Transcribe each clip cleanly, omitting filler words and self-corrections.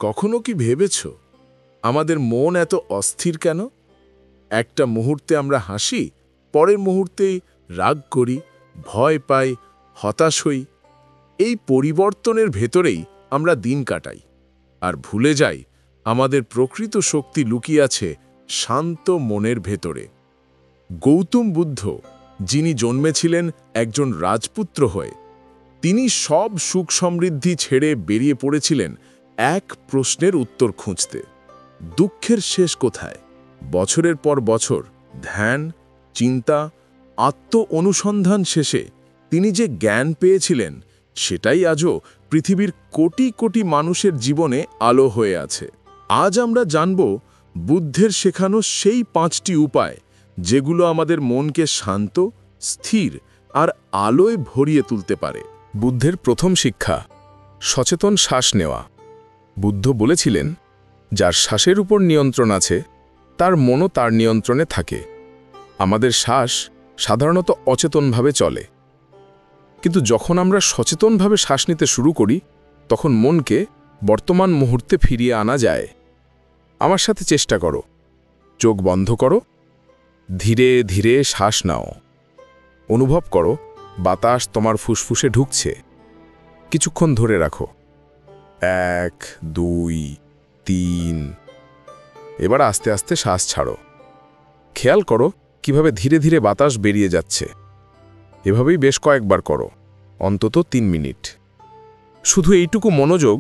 কখনো কি ভেবেছ আমাদের মন এত অস্থির কেন? একটা মুহূর্তে আমরা হাসি, পরের মুহূর্তেই রাগ করি, ভয় পাই, হতাশ হই। এই পরিবর্তনের ভেতরেই আমরা দিন কাটাই, আর ভুলে যাই আমাদের প্রকৃত শক্তি লুকিয়ে আছে শান্ত মনের ভেতরে। গৌতম বুদ্ধ, যিনি জন্মেছিলেন একজন রাজপুত্র হয়ে, তিনি সব সুখ সমৃদ্ধি ছেড়ে বেরিয়ে পড়েছিলেন এক প্রশ্নের উত্তর খুঁজতে। দুঃখের শেষ কোথায়? বছরের পর বছর ধ্যান, চিন্তা, আত্ম-অনুসন্ধান শেষে তিনি যে জ্ঞান পেয়েছিলেন, সেটাই আজও পৃথিবীর কোটি কোটি মানুষের জীবনে আলো হয়ে আছে। আজ আমরা জানব বুদ্ধের শেখানো সেই 5টি উপায়, যেগুলো আমাদের মনকে শান্ত, স্থির আর আলোয় ভরিয়ে তুলতে পারে। বুদ্ধের প্রথম শিক্ষা, সচেতন শ্বাস নেওয়া। বুদ্ধ বলেছিলেন, যার শ্বাসের উপর নিয়ন্ত্রণ আছে তার মনও তার নিয়ন্ত্রণে থাকে। আমাদের শ্বাস সাধারণত অচেতনভাবে চলে, কিন্তু যখন আমরা সচেতনভাবে শ্বাস নিতে শুরু করি, তখন মনকে বর্তমান মুহূর্তে ফিরিয়ে আনা যায়। আমার সাথে চেষ্টা করো। চোখ বন্ধ করো, ধীরে ধীরে শ্বাস নাও। অনুভব করো বাতাস তোমার ফুসফুসে ঢুকছে। কিছুক্ষণ ধরে রাখো। 1, 2, 3। এবার আস্তে আস্তে শ্বাস ছাড়ো। খেয়াল করো কিভাবে ধীরে ধীরে বাতাস বেরিয়ে যাচ্ছে। এভাবেই বেশ কয়েকবার করো, অন্তত 3 মিনিট। শুধু এইটুকু মনোযোগ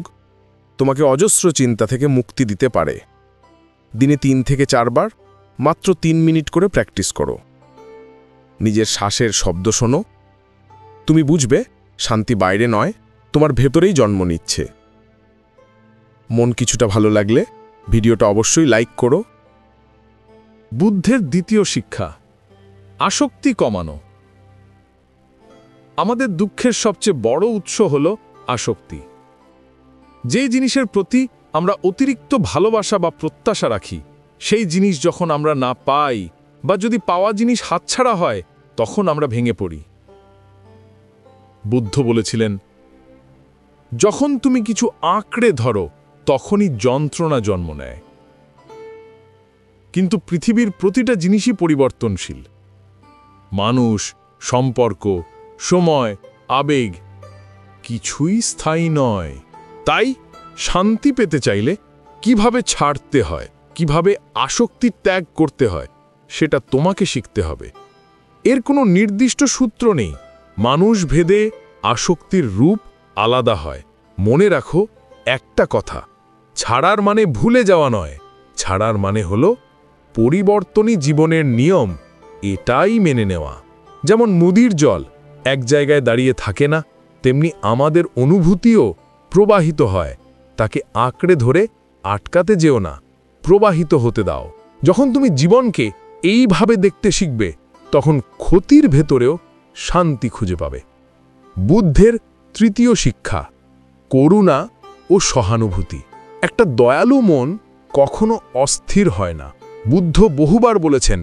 তোমাকে অজস্র চিন্তা থেকে মুক্তি দিতে পারে। দিনে 3 থেকে 4 বার, মাত্র 3 মিনিট করে প্র্যাকটিস করো। নিজের শ্বাসের শব্দ শোনো। তুমি বুঝবে শান্তি বাইরে নয়, তোমার ভেতরেই জন্ম নিচ্ছে। মন কিছুটা ভালো লাগলে ভিডিওটা অবশ্যই লাইক করো। বুদ্ধের দ্বিতীয় শিক্ষা, আসক্তি কমানো। আমাদের দুঃখের সবচেয়ে বড় উৎস হল আসক্তি। যে জিনিসের প্রতি আমরা অতিরিক্ত ভালোবাসা বা প্রত্যাশা রাখি, সেই জিনিস যখন আমরা না পাই বা যদি পাওয়া জিনিস হাতছাড়া হয়, তখন আমরা ভেঙে পড়ি। বুদ্ধ বলেছিলেন, যখন তুমি কিছু আঁকড়ে ধরো, তখনই যন্ত্রণা জন্ম নেয়। কিন্তু পৃথিবীর প্রতিটা জিনিসই পরিবর্তনশীল। মানুষ, সম্পর্ক, সময়, আবেগ, কিছুই স্থায়ী নয়। তাই শান্তি পেতে চাইলে কিভাবে ছাড়তে হয়, কিভাবে আসক্তি ত্যাগ করতে হয়, সেটা তোমাকে শিখতে হবে। এর কোনো নির্দিষ্ট সূত্র নেই। মানুষ ভেদে আসক্তির রূপ আলাদা হয়। মনে রাখো একটা কথা, ছাড়ার মানে ভুলে যাওয়া নয়, ছাড়ার মানে হলো পরিবর্তনই জীবনের নিয়ম, এটাই মেনে নেওয়া। যেমন নদীর জল এক জায়গায় দাঁড়িয়ে থাকে না, তেমনি আমাদের অনুভূতিও প্রবাহিত হয়। তাকে আঁকড়ে ধরে আটকাতে যেও না, প্রবাহিত হতে দাও। যখন তুমি জীবনকে এইভাবে দেখতে শিখবে, তখন ক্ষতির ভেতরেও শান্তি খুঁজে পাবে। বুদ্ধের তৃতীয় শিক্ষা, করুণা ও সহানুভূতি। একটা দয়ালু মন কখনো অস্থির হয় না। বুদ্ধ বহুবার বলেছেন,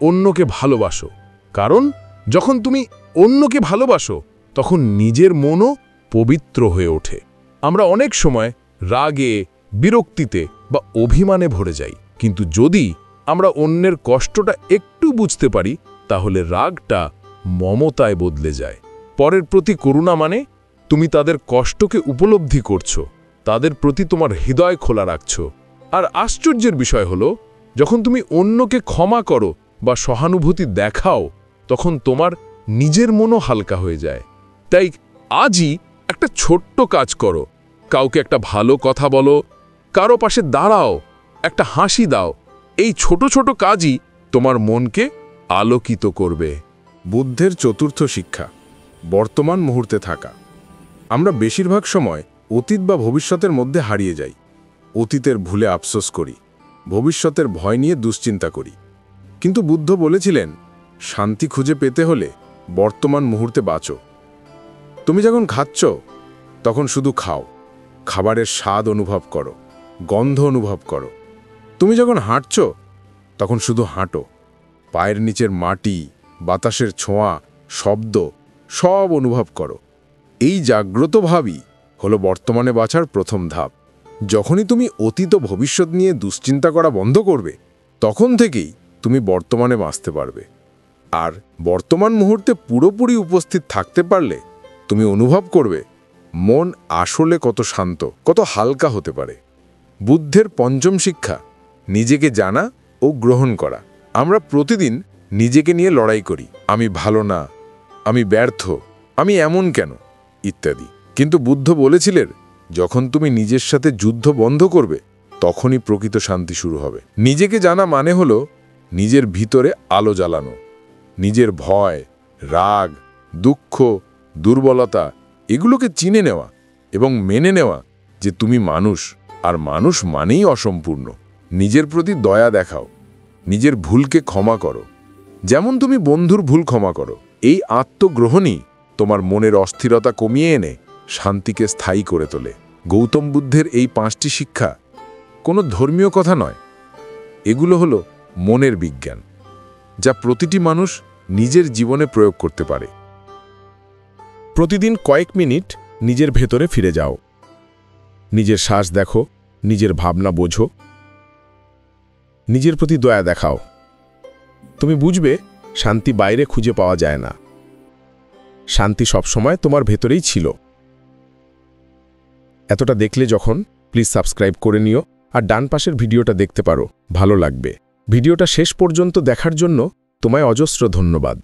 অন্যকে ভালোবাসো, কারণ যখন তুমি অন্যকে ভালোবাসো, তখন নিজের মনও পবিত্র হয়ে ওঠে। আমরা অনেক সময় রাগে, বিরক্তিতে বা অভিমানে ভরে যাই, কিন্তু যদি আমরা অন্যের কষ্টটা একটু বুঝতে পারি, তাহলে রাগটা মমতায় বদলে যায়। পরের প্রতি করুণা মানে তুমি তাদের কষ্টকে উপলব্ধি করছো, তাদের প্রতি তোমার হৃদয় খোলা রাখছো। আর আশ্চর্যের বিষয় হলো, যখন তুমি অন্যকে ক্ষমা করো বা সহানুভূতি দেখাও, তখন তোমার নিজের মনও হালকা হয়ে যায়। তাই আজই একটা ছোট্ট কাজ করো। কাউকে একটা ভালো কথা বলো, কারো পাশে দাঁড়াও, একটা হাসি দাও। এই ছোট ছোট কাজই তোমার মনকে আলোকিত করবে। বুদ্ধের চতুর্থ শিক্ষা, বর্তমান মুহূর্তে থাকা। আমরা বেশিরভাগ সময় অতীত বা ভবিষ্যতের মধ্যে হারিয়ে যাই। অতীতের ভুলে আফসোস করি, ভবিষ্যতের ভয় নিয়ে দুশ্চিন্তা করি। কিন্তু বুদ্ধ বলেছিলেন, শান্তি খুঁজে পেতে হলে বর্তমান মুহূর্তে বাঁচো। তুমি যখন খাচ্ছ, তখন শুধু খাও, খাবারের স্বাদ অনুভব করো, গন্ধ অনুভব করো। তুমি যখন হাঁটছ, তখন শুধু হাঁটো, পায়ের নিচের মাটি, বাতাসের ছোঁয়া, শব্দ সব অনুভব করো। এই জাগ্রত ভাবই হলো বর্তমানে বাঁচার প্রথম ধাপ। যখনই তুমি অতীত ও ভবিষ্যৎ নিয়ে দুশ্চিন্তা করা বন্ধ করবে, তখন থেকেই তুমি বর্তমানে বাঁচতে পারবে। আর বর্তমান মুহূর্তে পুরোপুরি উপস্থিত থাকতে পারলে তুমি অনুভব করবে মন আসলে কত শান্ত, কত হালকা হতে পারে। বুদ্ধের পঞ্চম শিক্ষা নিজেকে জানা ও গ্রহণ করা। আমরা প্রতিদিন নিজেকে নিয়ে লড়াই করি, আমি ভালো না, আমি ব্যর্থ, আমি এমন কেন ইত্যাদি। কিন্তু বুদ্ধ বলেছিলেন, যখন তুমি নিজের সাথে যুদ্ধ বন্ধ করবে, তখনই প্রকৃত শান্তি শুরু হবে। নিজেকে জানা মানে হলো নিজের ভিতরে আলো জ্বালানো, নিজের ভয়, রাগ, দুঃখ, দুর্বলতা এগুলোকে চিনে নেওয়া এবং মেনে নেওয়া যে তুমি মানুষ, আর মানুষ মানেই অসম্পূর্ণ। নিজের প্রতি দয়া দেখাও, নিজের ভুলকে ক্ষমা করো, যেমন তুমি বন্ধুর ভুল ক্ষমা করো। এই আত্মগ্রহণই তোমার মনের অস্থিরতা কমিয়ে এনে শান্তিকে স্থায়ী করে তোলে। গৌতম বুদ্ধের এই 5টি শিক্ষা কোনো ধর্মীয় কথা নয়, এগুলো হলো মনের বিজ্ঞান, যা প্রতিটি মানুষ নিজের জীবনে প্রয়োগ করতে পারে। প্রতিদিন কয়েক মিনিট নিজের ভেতরে ফিরে যাও, নিজের শ্বাস দেখো, নিজের ভাবনা বোঝো, নিজের প্রতি দয়া দেখাও। তুমি বুঝবে শান্তি বাইরে খুঁজে পাওয়া যায় না, শান্তি সবসময় তোমার ভেতরেই ছিল। এতটা দেখলে যখন, প্লিজ সাবস্ক্রাইব করে নিও, আর ডান পাশের ভিডিওটা দেখতে পারো, ভালো লাগবে। ভিডিওটা শেষ পর্যন্ত দেখার জন্য তোমায় অজস্র ধন্যবাদ।